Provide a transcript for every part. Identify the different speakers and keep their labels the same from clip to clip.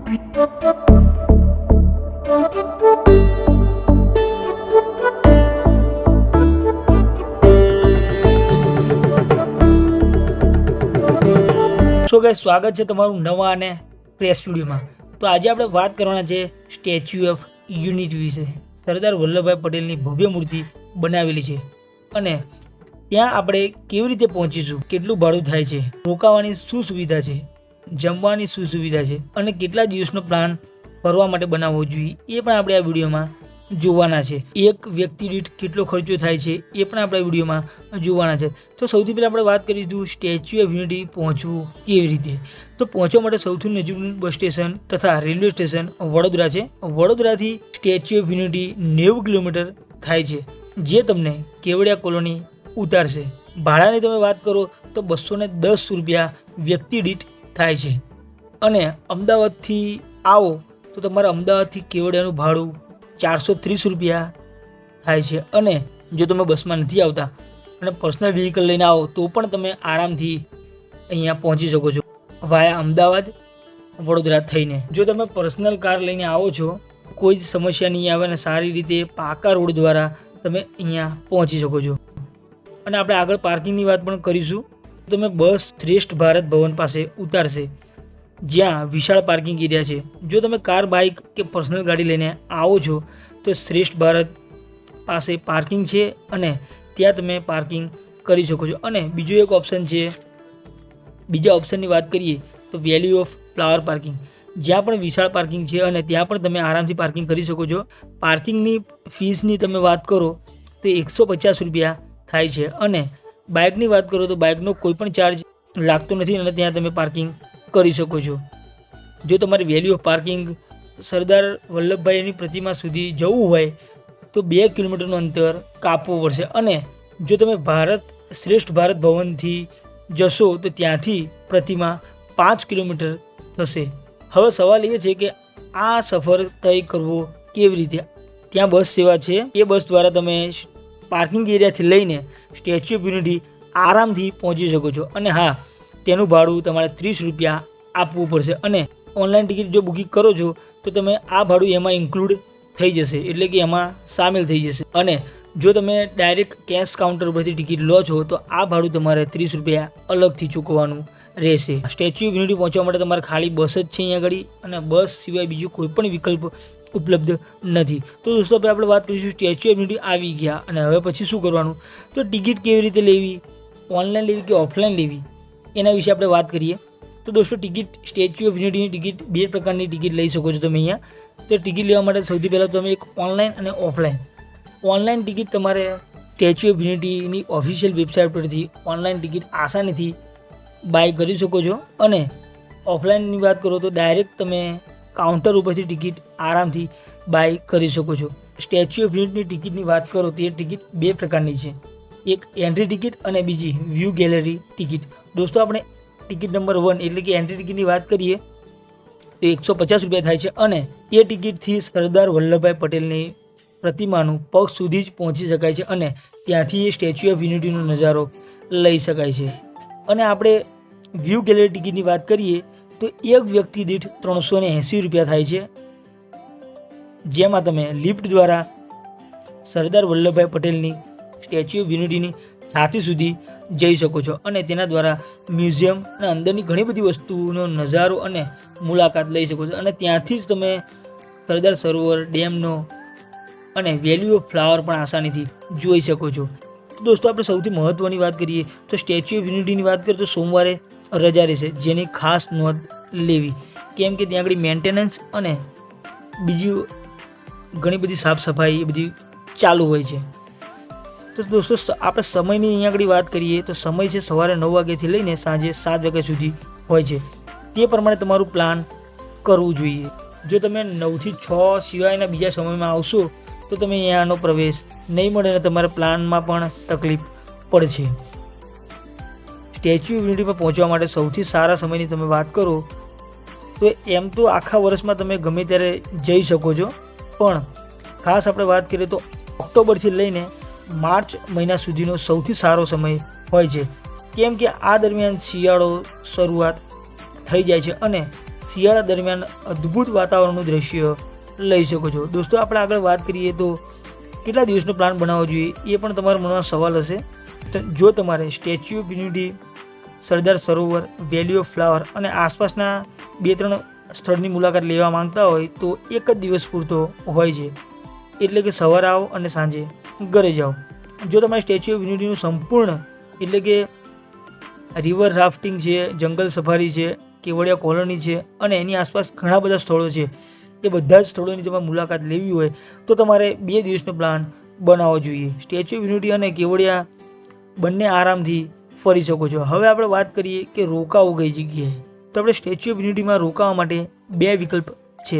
Speaker 1: So guys, સ્વાગત છે તમારું નવા અને પ્રેસ સ્ટુડિયોમાં। તો આજે આપણે વાત કરવાના છે સ્ટેચ્યુ ઓફ યુનિટી વિશે। સરદાર વલ્લભભાઈ પટેલની ભવ્ય મૂર્તિ બનાવેલી છે અને ત્યાં આપણે કેવી રીતે પહોંચીશું, કેટલું ભાડું થાય છે, રોકાવાની શું સુવિધા છે, જમવાની શું સુવિધા છે અને કેટલા દિવસનો પ્લાન ફરવા માટે બનાવવો જોઈએ એ પણ આપણે આ વિડીયોમાં જોવાના છે। એક વ્યક્તિ દીઠ કેટલો ખર્ચો થાય છે એ પણ આપણે આ વિડીયોમાં જોવાના છે। તો સૌથી પહેલાં આપણે વાત કરીશું સ્ટેચ્યુ ઓફ યુનિટી પહોંચવું કેવી રીતે। તો પહોંચવા માટે સૌથી નજીકનું બસ સ્ટેશન તથા રેલવે સ્ટેશન વડોદરા છે। વડોદરાથી સ્ટેચ્યુ ઓફ યુનિટી 90 કિલોમીટર થાય છે, જે તમને કેવડિયા કોલોની ઉતારશે। ભાડાની તમે વાત કરો તો 210 રૂપિયા વ્યક્તિ દીઠ થાય છે અને અમદાવાદથી આવો તો તમારા અમદાવાદથી કેવડિયાનું ભાડું 430 રૂપિયા થાય છે અને જો તમે બસમાં નથી આવતા અને પર્સનલ વ્હીકલ લઈને આવો તો પણ તમે આરામથી અહીંયા પહોંચી શકો છો વાયા અમદાવાદ વડોદરા થઈને। જો તમે પર્સનલ કાર લઈને આવો છો કોઈ જ સમસ્યા નહીં આવે અને સારી રીતે પાકા રોડ દ્વારા તમે અહીંયા પહોંચી શકો છો। અને આપણે આગળ પાર્કિંગની વાત પણ કરીશું। તમે બસ શ્રેષ્ઠ ભારત ભવન પાસે ઉતારશે, જ્યાં વિશાળ પાર્કિંગ એરિયા છે। જો તમે કાર, બાઇક કે પર્સનલ ગાડી લઈને આવો છો તો શ્રેષ્ઠ ભારત પાસે પાર્કિંગ છે અને ત્યાં તમે પાર્કિંગ કરી શકો છો। અને બીજો એક ઓપ્શન છે, બીજા ઓપ્શનની વાત કરીએ તો વેલી ઓફ ફ્લાવર પાર્કિંગ, જ્યાં પણ વિશાળ પાર્કિંગ છે અને ત્યાં પણ તમે આરામથી પાર્કિંગ કરી શકો છો। પાર્કિંગની ફીસની તમે વાત કરો તો 150 રૂપિયા થાય છે અને બાઇકની વાત કરો તો બાઇકનો કોઈ પણ ચાર્જ લાગતો નથી અને ત્યાં તમે પાર્કિંગ કરી શકો છો। જો તમારે વેલ્યુ ઓફ પાર્કિંગ સરદાર વલ્લભભાઈની પ્રતિમા સુધી જવું હોય તો 2 કિલોમીટરનું અંતર કાપવું પડશે અને જો તમે શ્રેષ્ઠ ભારત ભવનથી જશો તો ત્યાંથી પ્રતિમા 5 કિલોમીટર થશે। હવે સવાલ એ છે કે આ સફર તય કરવો કેવી રીતે। ત્યાં બસ સેવા છે, એ બસ દ્વારા તમે પાર્કિંગ એરિયાથી લઈને સ્ટેચ્યુ ઓફ યુનિટી આરામથી પહોંચી શકો છો અને હા, તેનું ભાડું તમારે 30 રૂપિયા આપવું પડશે અને ઓનલાઈન ટિકિટ જો બુકિંગ કરો છો તો તમે આ ભાડું એમાં ઇન્ક્લુડ થઈ જશે, એટલે કે એમાં સામેલ થઈ જશે। અને જો તમે ડાયરેક્ટ કેશ કાઉન્ટર પરથી ટિકિટ લો છો તો આ ભાડું તમારે 30 રૂપિયા અલગથી ચૂકવવાનું રહેશે। સ્ટેચ્યુ ઓફ યુનિટી પહોંચવા માટે તમારે ખાલી બસ જ છે અહીંયા આગળ અને બસ સિવાય બીજું કોઈ પણ વિકલ્પ ઉપલબ્ધ નથી। તો દોસ્તો આપણે વાત કરીશું સ્ટેચ્યુ ઓફ યુનિટી આવી ગયા અને હવે પછી શું કરવાનું। તો ટિકિટ કેવી રીતે લેવી, ઓનલાઈન લેવી કે ઓફલાઈન લેવી, એના વિશે આપણે વાત કરીએ। તો દોસ્તો સ્ટેચ્યુ ઓફ યુનિટીની ટિકિટ 2 પ્રકારની ટિકિટ લઈ શકો છો તમે અહીંયા। તો ટિકિટ લેવા માટે સૌથી પહેલાં તમે એક ઓનલાઈન અને ઓફલાઈન ટિકિટ તમારે સ્ટેચ્યુ ઓફ યુનિટીની ઓફિશિયલ વેબસાઇટ પરથી ઓનલાઈન ટિકિટ આસાનીથી બાય કરી શકો છો અને ઓફલાઈનની વાત કરો તો ડાયરેક્ટ તમે કાઉન્ટર ઉપરથી ટિકિટ આરામથી બાય કરી શકો છો। સ્ટેચ્યુ ઓફ યુનિટીની ટિકિટની વાત કરો તો એ ટિકિટ 2 પ્રકારની છે, એક એન્ટ્રી ટિકિટ અને બીજી વ્યૂ ગેલેરી ટિકિટ। દોસ્તો આપણે ટિકિટ નંબર 1 એટલે કે એન્ટ્રી ટિકિટની વાત કરીએ તો 150 રૂપિયા થાય છે અને એ ટિકિટથી સરદાર વલ્લભભાઈ પટેલની પ્રતિમાનું પગ સુધી જ પહોંચી શકાય છે અને ત્યાંથી સ્ટેચ્યુ ઓફ યુનિટીનો નજારો લઈ શકાય છે। અને આપણે વ્યૂ ગેલેરી ટિકિટની વાત કરીએ તો એક વ્યક્તિ દીઠ 380 રૂપિયા થાય છે, જેમાં તમે લિફ્ટ દ્વારા સરદાર વલ્લભભાઈ પટેલની સ્ટેચ્યુ ઓફ યુનિટીની છાતી સુધી જઈ શકો છો અને તેના દ્વારા મ્યુઝિયમ અને અંદરની ઘણી બધી વસ્તુઓનો નજારો અને મુલાકાત લઈ શકો છો અને ત્યાંથી જ તમે સરદાર સરોવર ડેમનો અને વેલી ઓફ ફ્લાવર પણ આસાનીથી જોઈ શકો છો। તો દોસ્તો આપણે સૌથી મહત્ત્વની વાત કરીએ તો સ્ટેચ્યુ ઓફ યુનિટીની વાત કરીએ તો સોમવારે રજા રહેશે, જેની ખાસ નોંધ લેવી, કેમ કે ત્યાં આગળ મેન્ટેનન્સ અને બીજી ઘણી બધી સાફ સફાઈ એ બધી ચાલુ હોય છે। તો દોસ્તો આપણે સમયની અહીંયા આગળ વાત કરીએ તો સમય છે સવારે 9 વાગ્યાથી લઈને સાંજે 7 વાગ્યા સુધી હોય છે, તે પ્રમાણે તમારું પ્લાન કરવું જોઈએ। જો તમે 9 થી 6 સિવાયના બીજા સમયમાં આવશો તો તમે અહીંયાનો પ્રવેશ નહીં મળે અને તમારા પ્લાનમાં પણ તકલીફ પડશે। સ્ટેચ્યુ ઓફ યુનિટીમાં પહોંચવા માટે સૌથી સારા સમયની તમે વાત કરો તો એમ તો આખા વર્ષમાં તમે ગમે ત્યારે જઈ શકો છો, પણ ખાસ આપણે વાત કરીએ તો ઓક્ટોબરથી લઈને માર્ચ મહિના સુધીનો સૌથી સારો સમય હોય છે, કેમ કે આ દરમિયાન શિયાળો શરૂઆત થઈ જાય છે અને શિયાળા દરમિયાન અદ્ભુત વાતાવરણનું દ્રશ્ય લઈ શકો છો. દોસ્તો આપણે આગળ વાત કરીએ તો કેટલા દિવસનો પ્લાન બનાવવો જોઈએ એ પણ તમારા મનમાં સવાલ હશે. તો જો તમારે statue of unity, Sardar Sarovar, valley of flower અને આસપાસના 2-3 સ્થળની મુલાકાત લેવા માંગતા હોય તો એક જ દિવસ પૂરતો હોય છે, એટલે કે સવારે આવો અને સાંજે ઘરે જાઓ. જો તમારે સ્ટેચ્યુ ઓફ યુનિટીનું સંપૂર્ણ એટલે કે રિવર રાફ્ટિંગ છે, જંગલ સફારી છે, કેવડિયા કોલોની છે અને એની આસપાસ ઘણા બધા સ્થળો છે, એ બધા જ સ્થળોની તમારે મુલાકાત લેવી હોય તો તમારે 2 દિવસનો પ્લાન બનાવવો જોઈએ. સ્ટેચ્યુ ઓફ યુનિટી અને કેવડિયા બંને આરામથી ફરી શકો છો. હવે આપણે વાત કરીએ કે રોકાવું કઈ જગ્યાએ. તો આપણે સ્ટેચ્યુ ઓફ યુનિટીમાં રોકાવા માટે 2 વિકલ્પ છે.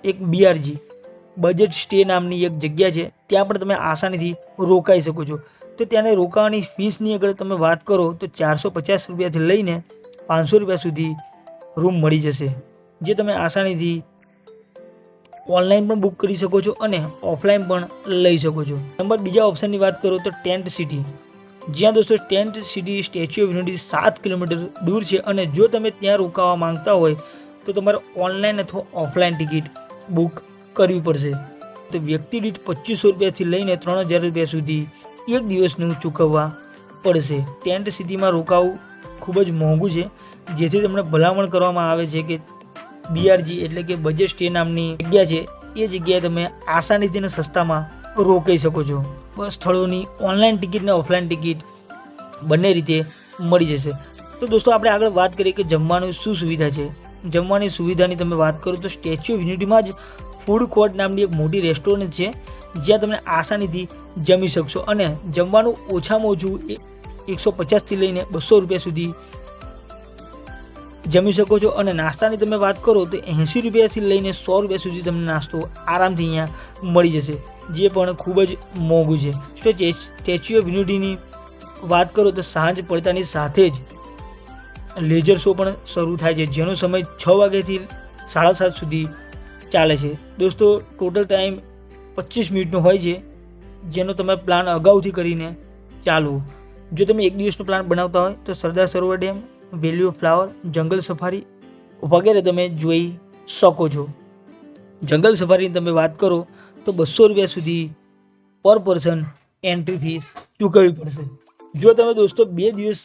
Speaker 1: એક BRG બજેટ સ્ટે નામની એક જગ્યા છે, ત્યાં પણ તમે આસાનીથી રોકાઈ શકો છો. તો ત્યાંની રોકાવાની ફીસની અગર તમે વાત કરો તો 450 રૂપિયાથી લઈને 500 રૂપિયા સુધી રૂમ મળી જશે, જે તમે આસાનીથી ઓનલાઈન પણ બુક કરી શકો છો અને ઓફલાઈન પણ લઈ શકો છો. બીજા ઓપ્શનની વાત કરો તો ટેન્ટ સિટી, જ્યાં દોસ્તો tent city statue of unity 7 kilometre દૂર છે અને જો તમે ત્યાં રોકાવા માંગતા હોય તો તમારે ઓનલાઈન અથવા ઓફલાઈન ટિકિટ બુક કરવી પડશે. તો વ્યક્તિ દીઠ 2500 રૂપિયાથી લઈને 3000 રૂપિયા સુધી એક દિવસનું ચૂકવવા પડશે. ટેન્ટ સિટીમાં રોકાવું ખૂબ જ મોંઘું છે, જેથી તમને ભલામણ કરવામાં આવે છે કે BRG એટલે કે બજેટ સ્ટે નામની જગ્યા છે, એ જગ્યાએ તમે આસાનીથી અને સસ્તામાં રોકાઈ શકો છો. સ્થળોની ઓનલાઈન ટિકિટ ને ઓફલાઈન ટિકિટ બંને રીતે મળી જશે. તો દોસ્તો આપણે આગળ વાત કરીએ કે જમવાનું શું સુવિધા છે. જમવાની સુવિધાની તમે વાત કરો તો સ્ટેચ્યુ ઓફ યુનિટીમાં જ ફૂડ કોર્ટ નામની એક મોટી રેસ્ટોરન્ટ છે, જ્યાં તમે આસાનીથી જમી શકશો અને જમવાનું ઓછામાં ઓછું 150થી લઈને 200 રૂપિયા સુધી જમી શકો છો. અને નાસ્તાની તમે વાત કરો તો 80 રૂપિયાથી લઈને 100 રૂપિયા સુધી તમને નાસ્તો આરામથી અહીંયા મળી જશે, જે પણ ખૂબ જ મોંઘું છે. સ્ટેચ્યુ ઓફ યુનિટીની વાત કરો તો સાંજ પડતાની સાથે જ લેઝર શો પણ શરૂ થાય છે, જેનો સમય 6 વાગ્યાથી 7:30 સુધી ચાલે છે. દોસ્તો ટોટલ ટાઈમ 25 મિનિટનો હોય છે, જેનો તમે પ્લાન અગાઉથી કરીને ચાલવો. જો તમે એક દિવસનો પ્લાન બનાવતા હોય તો Sardar Sarovar dam, valley of flower, જંગલ સફારી વગેરે તમે જોઈ શકો છો. જંગલ સફારીની તમે વાત કરો તો 200 રૂપિયા સુધી પર પર્સન એન્ટ્રી ફીસ ચૂકવવી પડશે. જો તમે દોસ્તો 2 દિવસ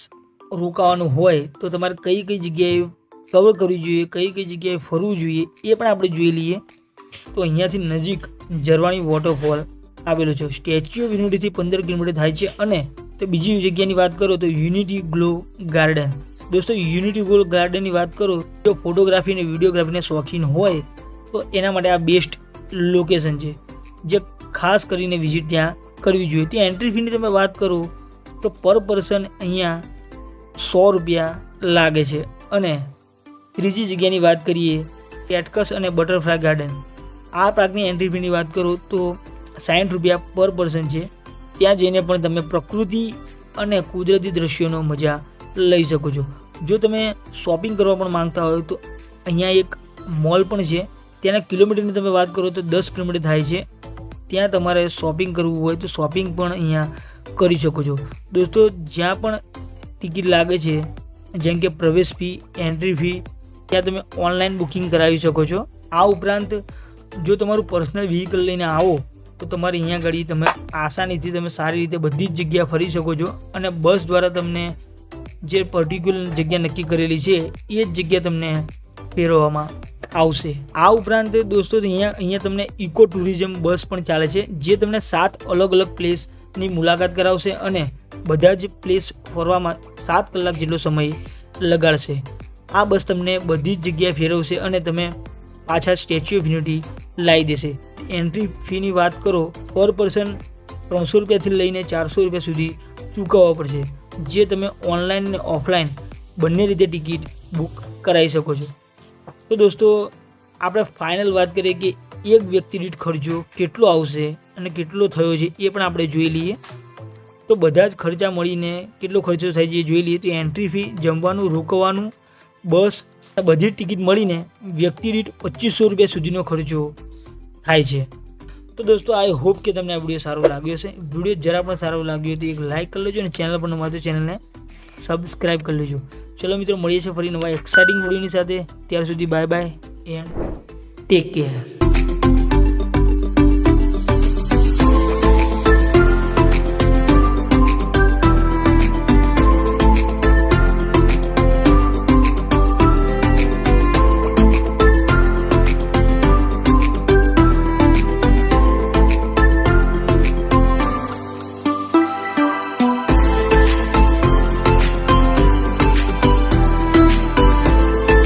Speaker 1: રોકાવાનું હોય તો તમારે કઈ કઈ જગ્યાએ કવર કરવી જોઈએ, કઈ કઈ જગ્યાએ ફરવું જોઈએ એ પણ આપણે જોઈ લઈએ. તો અહીંયાથી નજીક ઝરવાણી વોટરફોલ આવેલો છે. સ્ટેચ્યુ ઓફ યુનિટીથી 15 કિલોમીટર થાય છે. અને તો બીજી જગ્યાની વાત કરો તો યુનિટી ગ્લો ગાર્ડન. દોસ્તો યુનિટી ગ્લો ગાર્ડનની વાત કરો જો ફોટોગ્રાફી અને વિડીયોગ્રાફીના શોખીન હોય તો એના માટે આ બેસ્ટ લોકેશન છે, જે ખાસ કરીને વિઝિટ ત્યાં કરવી જોઈએ. ત્યાં એન્ટ્રી ફીની તમે વાત કરો તો પર પર્સન અહીંયા 100 રૂપિયા લાગે છે. અને ત્રીજી જગ્યાની વાત કરીએ કેટકસ અને બટરફ્લાય ગાર્ડન, આ પાર્કની એન્ટ્રી ફીની વાત કરો તો 60 રૂપિયા પર પર્સન છે. ત્યાં જઈને પણ તમે પ્રકૃતિ અને કુદરતી દ્રશ્યોનો મજા લઈ શકો છો. જો તમે શોપિંગ કરવા પણ માંગતા હોય તો અહીંયા એક મોલ પણ છે. ત્યાંના કિલોમીટરની તમે વાત કરો તો 10 કિલોમીટર થાય છે. ત્યાં તમારે શોપિંગ કરવું હોય તો શોપિંગ પણ અહીંયા કરી શકો છો. દોસ્તો જ્યાં પણ ટિકિટ લાગે છે, જેમ કે પ્રવેશ ફી, એન્ટ્રી ફી, ત્યાં તમે ઓનલાઈન બુકિંગ કરાવી શકો છો. આ ઉપરાંત જો તમારું પર્સનલ વ્હીકલ લઈને આવો તો તમારે અહીંયા આગળ તમે આસાનીથી તમે સારી રીતે બધી જ જગ્યા ફરી શકો છો. અને બસ દ્વારા તમને જે પર્ટિક્યુલર જગ્યા નક્કી કરેલી છે એ જ જગ્યા તમને ફેરવવામાં આવશે. આ ઉપરાંત દોસ્તો અહીંયા તમને ઇકો ટુરિઝમ બસ પણ ચાલે છે, જે તમને 7 અલગ અલગ પ્લેસની મુલાકાત કરાવશે અને બધા જ પ્લેસ ફરવામાં 7 કલાક જેટલો સમય લગાડશે. આ બસ તમને બધી જ જગ્યાએ ફેરવશે અને તમે પાછા સ્ટેચ્યુ ઓફ યુનિટી લાવી દેશે. એન્ટ્રી ફીની વાત કરો પર પર્સન 300 રૂપિયાથી લઈને 400 રૂપિયા સુધી ચૂકવવા પડશે, જે તમે ઓનલાઈન અને ઓફલાઈન બંને રીતે ટિકિટ બુક કરાવી શકો છો. તો દોસ્તો આપણે ફાઇનલ વાત કરીએ કે એક વ્યક્તિ દીઠ ખર્ચો કેટલો આવશે અને કેટલો થયો છે એ પણ આપણે જોઈ લઈએ. તો બધા જ ખર્ચા મળીને કેટલો ખર્ચો થાય છે એ જોઈ લઈએ. તો એન્ટ્રી ફી, જમવાનું, રોકવાનું, બસ બધી ટિકિટ મળીને વ્યક્તિ દીઠ 2500 રૂપિયા સુધીનો ખર્ચો થાય છે. તો દોસ્તો આઈ હોપ કે તમને આ વિડીયો સારો લાગ્યો હશે. વિડીયો જરા પણ સારો લાગ્યો તો એક લાઇક કરી લેજો અને ચેનલ પર નવા તો ચેનલને સબસ્ક્રાઈબ કરી લેજો. ચલો મિત્રો, મળીએ છીએ ફરી નવા એક્સાઇટિંગ વિડીયોની સાથે. ત્યાર સુધી bye bye and take care.